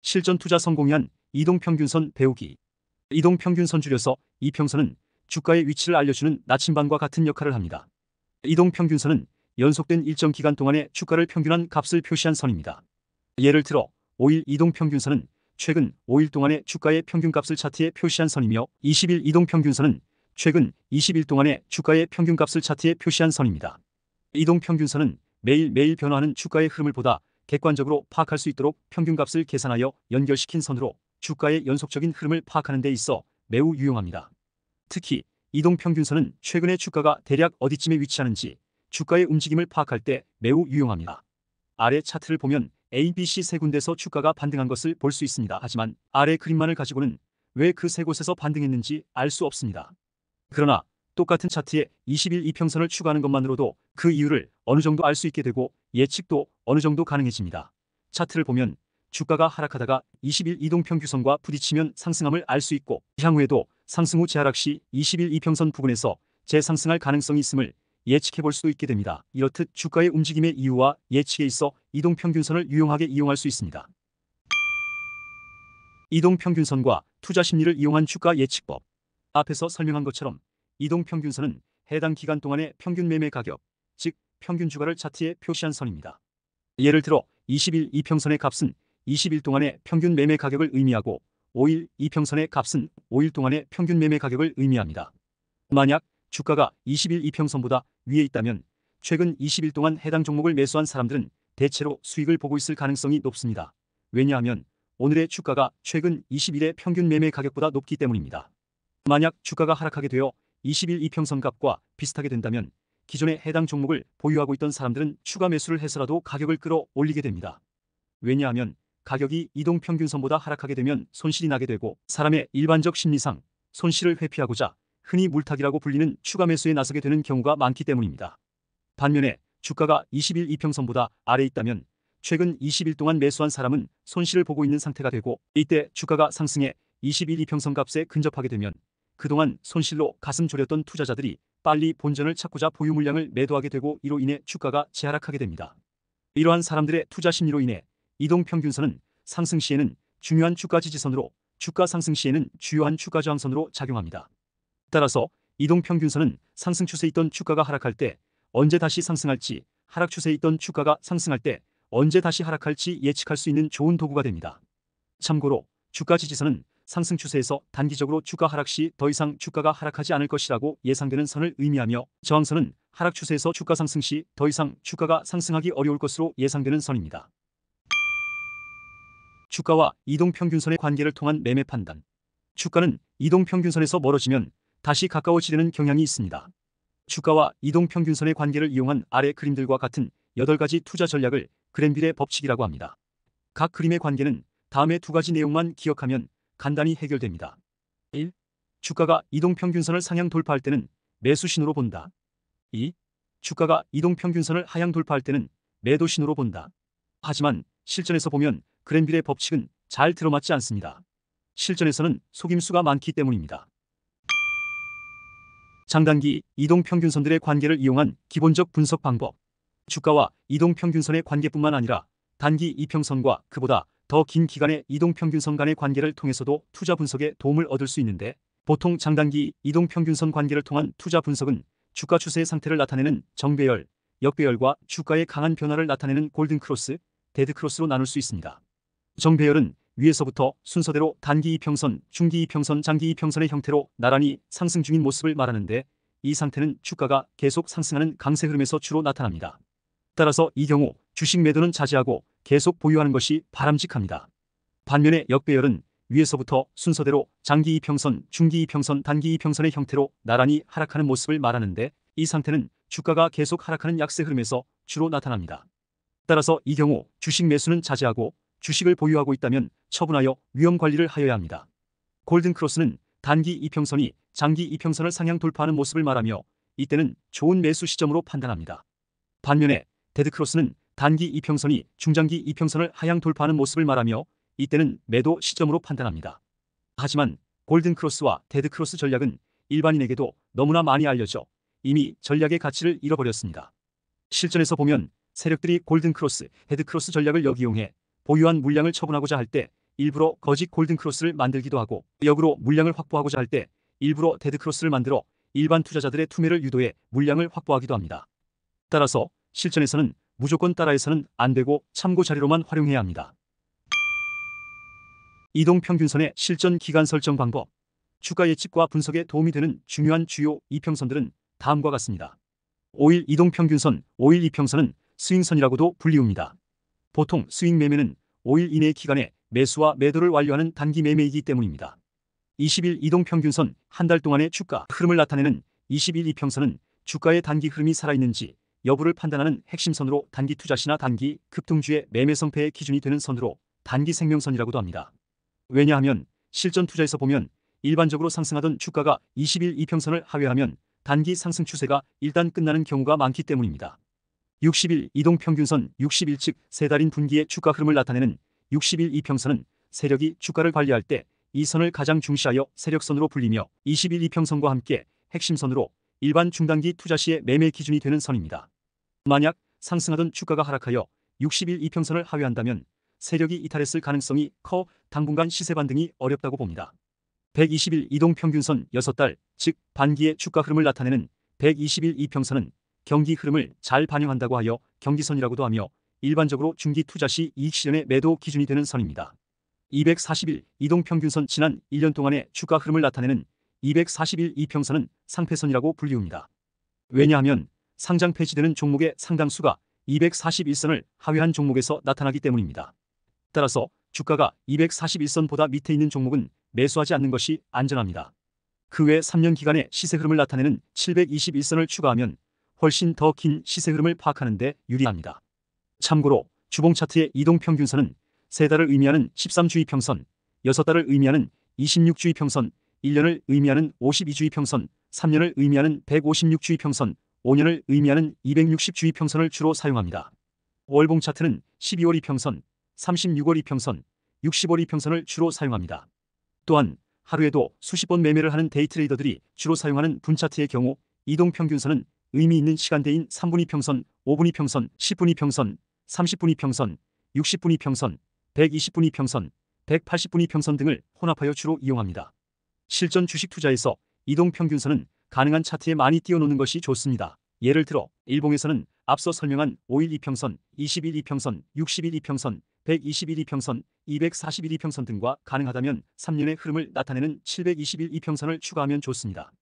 실전 투자 성공한 이동평균선 배우기. 이동평균선 줄여서 이평선은 주가의 위치를 알려주는 나침반과 같은 역할을 합니다. 이동평균선은 연속된 일정 기간 동안의 주가를 평균한 값을 표시한 선입니다. 예를 들어 5일 이동평균선은 최근 5일 동안의 주가의 평균값을 차트에 표시한 선이며 20일 이동평균선은 최근 20일 동안의 주가의 평균값을 차트에 표시한 선입니다. 이동평균선은 매일매일 변화하는 주가의 흐름을 보다 객관적으로 파악할 수 있도록 평균값을 계산하여 연결시킨 선으로 주가의 연속적인 흐름을 파악하는 데 있어 매우 유용합니다. 특히 이동평균선은 최근의 주가가 대략 어디쯤에 위치하는지 주가의 움직임을 파악할 때 매우 유용합니다. 아래 차트를 보면 A, B, C 세 군데서 주가가 반등한 것을 볼 수 있습니다. 하지만 아래 그림만을 가지고는 왜 그 세 곳에서 반등했는지 알 수 없습니다. 그러나 똑같은 차트에 20일 이평선을 추가하는 것만으로도 그 이유를 어느 정도 알 수 있게 되고 예측도 어느 정도 가능해집니다. 차트를 보면 주가가 하락하다가 20일 이동평균선과 부딪히면 상승함을 알 수 있고 향후에도 상승 후 재하락 시 20일 이평선 부근에서 재상승할 가능성이 있음을 예측해 볼 수도 있게 됩니다. 이렇듯 주가의 움직임의 이유와 예측에 있어 이동평균선을 유용하게 이용할 수 있습니다. 이동평균선과 투자심리를 이용한 주가 예측법. 앞에서 설명한 것처럼 이동평균선은 해당 기간 동안의 평균 매매 가격, 즉 평균 주가를 차트에 표시한 선입니다. 예를 들어 20일 이평선의 값은 20일 동안의 평균 매매 가격을 의미하고 5일 이평선의 값은 5일 동안의 평균 매매 가격을 의미합니다. 만약 주가가 20일 이평선보다 위에 있다면 최근 20일 동안 해당 종목을 매수한 사람들은 대체로 수익을 보고 있을 가능성이 높습니다. 왜냐하면 오늘의 주가가 최근 20일의 평균 매매 가격보다 높기 때문입니다. 만약 주가가 하락하게 되어 20일 이평선 값과 비슷하게 된다면 기존에 해당 종목을 보유하고 있던 사람들은 추가 매수를 해서라도 가격을 끌어올리게 됩니다. 왜냐하면 가격이 이동평균선보다 하락하게 되면 손실이 나게 되고 사람의 일반적 심리상 손실을 회피하고자 흔히 물타기라고 불리는 추가 매수에 나서게 되는 경우가 많기 때문입니다. 반면에 주가가 20일 이평선보다 아래에 있다면 최근 20일 동안 매수한 사람은 손실을 보고 있는 상태가 되고 이때 주가가 상승해 20일 이평선 값에 근접하게 되면 그동안 손실로 가슴 졸였던 투자자들이 빨리 본전을 찾고자 보유 물량을 매도하게 되고 이로 인해 주가가 재하락하게 됩니다. 이러한 사람들의 투자 심리로 인해 이동평균선은 상승 시에는 중요한 주가 지지선으로 주가 상승 시에는 주요한 주가 저항선으로 작용합니다. 따라서 이동평균선은 상승 추세에 있던 주가가 하락할 때 언제 다시 상승할지, 하락 추세에 있던 주가가 상승할 때 언제 다시 하락할지 예측할 수 있는 좋은 도구가 됩니다. 참고로 주가 지지선은 상승 추세에서 단기적으로 주가 하락 시 더 이상 주가가 하락하지 않을 것이라고 예상되는 선을 의미하며 저항선은 하락 추세에서 주가 상승 시 더 이상 주가가 상승하기 어려울 것으로 예상되는 선입니다. 주가와 이동평균선의 관계를 통한 매매 판단. 주가는 이동평균선에서 멀어지면 다시 가까워지려는 경향이 있습니다. 주가와 이동평균선의 관계를 이용한 아래 그림들과 같은 8가지 투자 전략을 그랜빌의 법칙이라고 합니다. 각 그림의 관계는 다음의 2가지 내용만 기억하면 간단히 해결됩니다. 1. 주가가 이동평균선을 상향 돌파할 때는 매수 신호로 본다. 2. 주가가 이동평균선을 하향 돌파할 때는 매도 신호로 본다. 하지만 실전에서 보면 그랜빌의 법칙은 잘 들어맞지 않습니다. 실전에서는 속임수가 많기 때문입니다. 장단기 이동평균선들의 관계를 이용한 기본적 분석 방법. 주가와 이동평균선의 관계뿐만 아니라 단기 이평선과 그보다 더 긴 기간의 이동평균선 간의 관계를 통해서도 투자 분석에 도움을 얻을 수 있는데 보통 장단기 이동평균선 관계를 통한 투자 분석은 주가 추세의 상태를 나타내는 정배열, 역배열과 주가의 강한 변화를 나타내는 골든크로스, 데드크로스로 나눌 수 있습니다. 정배열은 위에서부터 순서대로 단기 이평선, 중기 이평선, 장기 이평선의 형태로 나란히 상승 중인 모습을 말하는데 이 상태는 주가가 계속 상승하는 강세 흐름에서 주로 나타납니다. 따라서 이 경우 주식 매도는 자제하고 계속 보유하는 것이 바람직합니다. 반면에 역배열은 위에서부터 순서대로 장기 이평선, 중기 이평선, 단기 이평선의 형태로 나란히 하락하는 모습을 말하는데 이 상태는 주가가 계속 하락하는 약세 흐름에서 주로 나타납니다. 따라서 이 경우 주식 매수는 자제하고 주식을 보유하고 있다면 처분하여 위험 관리를 하여야 합니다. 골든크로스는 단기 이평선이 장기 이평선을 상향 돌파하는 모습을 말하며 이때는 좋은 매수 시점으로 판단합니다. 반면에 데드크로스는 단기 이평선이 중장기 이평선을 하향 돌파하는 모습을 말하며 이때는 매도 시점으로 판단합니다. 하지만 골든크로스와 데드크로스 전략은 일반인에게도 너무나 많이 알려져 이미 전략의 가치를 잃어버렸습니다. 실전에서 보면 세력들이 골든크로스, 데드크로스 전략을 역이용해 보유한 물량을 처분하고자 할 때 일부러 거짓 골든크로스를 만들기도 하고, 역으로 물량을 확보하고자 할 때 일부러 데드크로스를 만들어 일반 투자자들의 투매를 유도해 물량을 확보하기도 합니다. 따라서 실전에서는 무조건 따라해서는 안 되고 참고 자료로만 활용해야 합니다. 이동평균선의 실전 기간 설정 방법. 주가 예측과 분석에 도움이 되는 중요한 주요 이평선들은 다음과 같습니다. 5일 이동평균선, 5일 이평선은 스윙선이라고도 불리웁니다. 보통 스윙 매매는 5일 이내의 기간에 매수와 매도를 완료하는 단기 매매이기 때문입니다. 20일 이동평균선, 한 달 동안의 주가 흐름을 나타내는 20일 이평선은 주가의 단기 흐름이 살아있는지 여부를 판단하는 핵심선으로 단기 투자시나 단기 급등주의 매매 성패의 기준이 되는 선으로 단기 생명선이라고도 합니다. 왜냐하면 실전 투자에서 보면 일반적으로 상승하던 주가가 20일 이평선을 하회하면 단기 상승 추세가 일단 끝나는 경우가 많기 때문입니다. 60일 이동평균선, 60일 즉 세 달인 분기의 주가 흐름을 나타내는 60일 이평선은 세력이 주가를 관리할 때 이 선을 가장 중시하여 세력선으로 불리며 20일 이평선과 함께 핵심선으로 일반 중단기 투자 시의 매매 기준이 되는 선입니다. 만약 상승하던 주가가 하락하여 60일 이평선을 하회한다면 세력이 이탈했을 가능성이 커 당분간 시세 반등이 어렵다고 봅니다. 120일 이동평균선 6달, 즉 반기의 주가 흐름을 나타내는 120일 이평선은 경기 흐름을 잘 반영한다고 하여 경기선이라고도 하며 일반적으로 중기 투자 시 이익 실현의 매도 기준이 되는 선입니다. 240일 이동평균선, 지난 1년 동안의 주가 흐름을 나타내는 240일 이평선은 상패선이라고 불리웁니다. 왜냐하면 상장 폐지되는 종목의 상당수가 241선을 하회한 종목에서 나타나기 때문입니다. 따라서 주가가 241선보다 밑에 있는 종목은 매수하지 않는 것이 안전합니다. 그 외 3년 기간의 시세 흐름을 나타내는 721선을 추가하면 훨씬 더 긴 시세 흐름을 파악하는 데 유리합니다. 참고로 주봉 차트의 이동평균선은 3달을 의미하는 13주 이평선, 6달을 의미하는 26주 이평선, 1년을 의미하는 52주 이평선, 3년을 의미하는 156주 이평선, 5년을 의미하는 260주 이평선을 주로 사용합니다. 월봉 차트는 12월 이평선, 36월 이평선, 60월 이평선을 주로 사용합니다. 또한 하루에도 수십 번 매매를 하는 데이트레이더들이 주로 사용하는 분차트의 경우 이동평균선은 의미 있는 시간대인 3분 이평선, 5분 이평선, 10분 이평선, 30분 이평선, 60분 이평선, 120분 이평선, 180분 이평선 등을 혼합하여 주로 이용합니다. 실전 주식 투자에서 이동평균선은 가능한 차트에 많이 띄워놓는 것이 좋습니다. 예를 들어 일봉에서는 앞서 설명한 5일 이평선, 20일 이평선, 60일 이평선, 120일 이평선, 241 이평선 등과 가능하다면 3년의 흐름을 나타내는 721 이평선을 추가하면 좋습니다.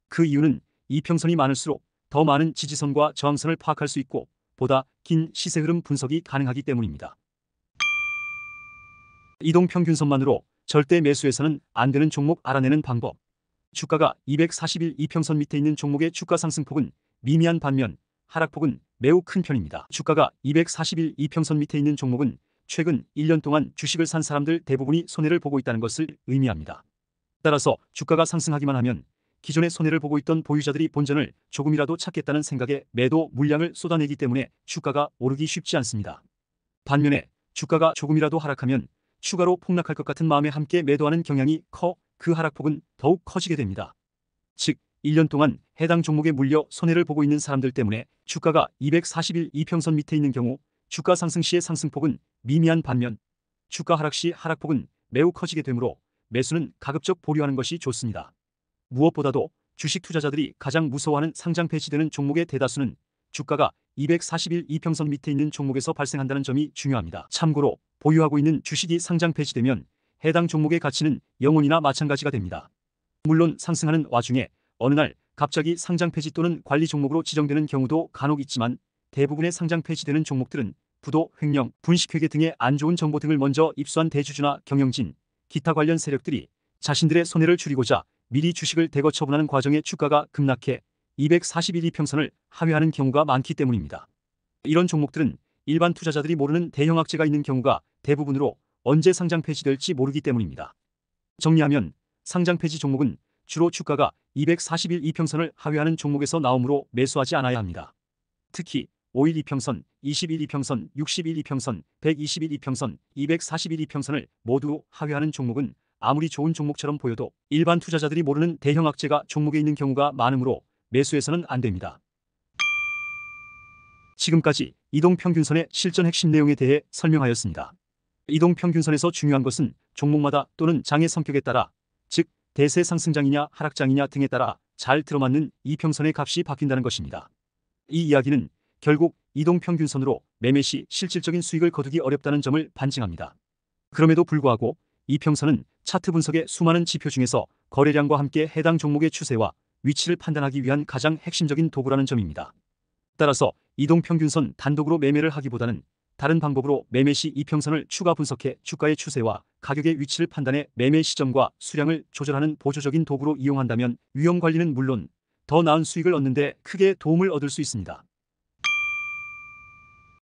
그 이유는 이평선이 많을수록 더 많은 지지선과 저항선을 파악할 수 있고 보다 긴 시세 흐름 분석이 가능하기 때문입니다. 이동평균선만으로 절대 매수해서는 안 되는 종목 알아내는 방법. 주가가 240일 이평선 밑에 있는 종목의 주가 상승폭은 미미한 반면 하락폭은 매우 큰 편입니다. 주가가 240일 이평선 밑에 있는 종목은 최근 1년 동안 주식을 산 사람들 대부분이 손해를 보고 있다는 것을 의미합니다. 따라서 주가가 상승하기만 하면 기존에 손해를 보고 있던 보유자들이 본전을 조금이라도 찾겠다는 생각에 매도 물량을 쏟아내기 때문에 주가가 오르기 쉽지 않습니다. 반면에 주가가 조금이라도 하락하면 추가로 폭락할 것 같은 마음에 함께 매도하는 경향이 커 그 하락폭은 더욱 커지게 됩니다. 즉 1년 동안 해당 종목에 물려 손해를 보고 있는 사람들 때문에 주가가 240일 이평선 밑에 있는 경우 주가 상승 시의 상승폭은 미미한 반면 주가 하락 시 하락폭은 매우 커지게 되므로 매수는 가급적 보류하는 것이 좋습니다. 무엇보다도 주식 투자자들이 가장 무서워하는 상장 폐지되는 종목의 대다수는 주가가 240일 이평선 밑에 있는 종목에서 발생한다는 점이 중요합니다. 참고로 보유하고 있는 주식이 상장 폐지되면 해당 종목의 가치는 영혼이나 마찬가지가 됩니다. 물론 상승하는 와중에 어느 날 갑자기 상장 폐지 또는 관리 종목으로 지정되는 경우도 간혹 있지만 대부분의 상장 폐지되는 종목들은 부도, 횡령, 분식회계 등의 안 좋은 정보 등을 먼저 입수한 대주주나 경영진, 기타 관련 세력들이 자신들의 손해를 줄이고자 미리 주식을 대거 처분하는 과정에 주가가 급락해 240일 이평선을 하회하는 경우가 많기 때문입니다. 이런 종목들은 일반 투자자들이 모르는 대형 악재가 있는 경우가 대부분으로 언제 상장 폐지될지 모르기 때문입니다. 정리하면 상장 폐지 종목은 주로 주가가 240일 이평선을 하회하는 종목에서 나오므로 매수하지 않아야 합니다. 특히 5일 이평선, 20일 이평선, 60일 이평선, 120일 이평선, 240일 이평선을 모두 하회하는 종목은 아무리 좋은 종목처럼 보여도 일반 투자자들이 모르는 대형 악재가 종목에 있는 경우가 많으므로 매수해서는 안 됩니다. 지금까지 이동평균선의 실전 핵심 내용에 대해 설명하였습니다. 이동평균선에서 중요한 것은 종목마다 또는 장의 성격에 따라, 즉 대세 상승장이냐 하락장이냐 등에 따라 잘 들어맞는 이평선의 값이 바뀐다는 것입니다. 이 이야기는 결국 이동평균선으로 매매 시 실질적인 수익을 거두기 어렵다는 점을 반증합니다. 그럼에도 불구하고 이평선은 차트 분석의 수많은 지표 중에서 거래량과 함께 해당 종목의 추세와 위치를 판단하기 위한 가장 핵심적인 도구라는 점입니다. 따라서 이동평균선 단독으로 매매를 하기보다는 다른 방법으로 매매 시 이평선을 추가 분석해 주가의 추세와 가격의 위치를 판단해 매매 시점과 수량을 조절하는 보조적인 도구로 이용한다면 위험 관리는 물론 더 나은 수익을 얻는 데 크게 도움을 얻을 수 있습니다.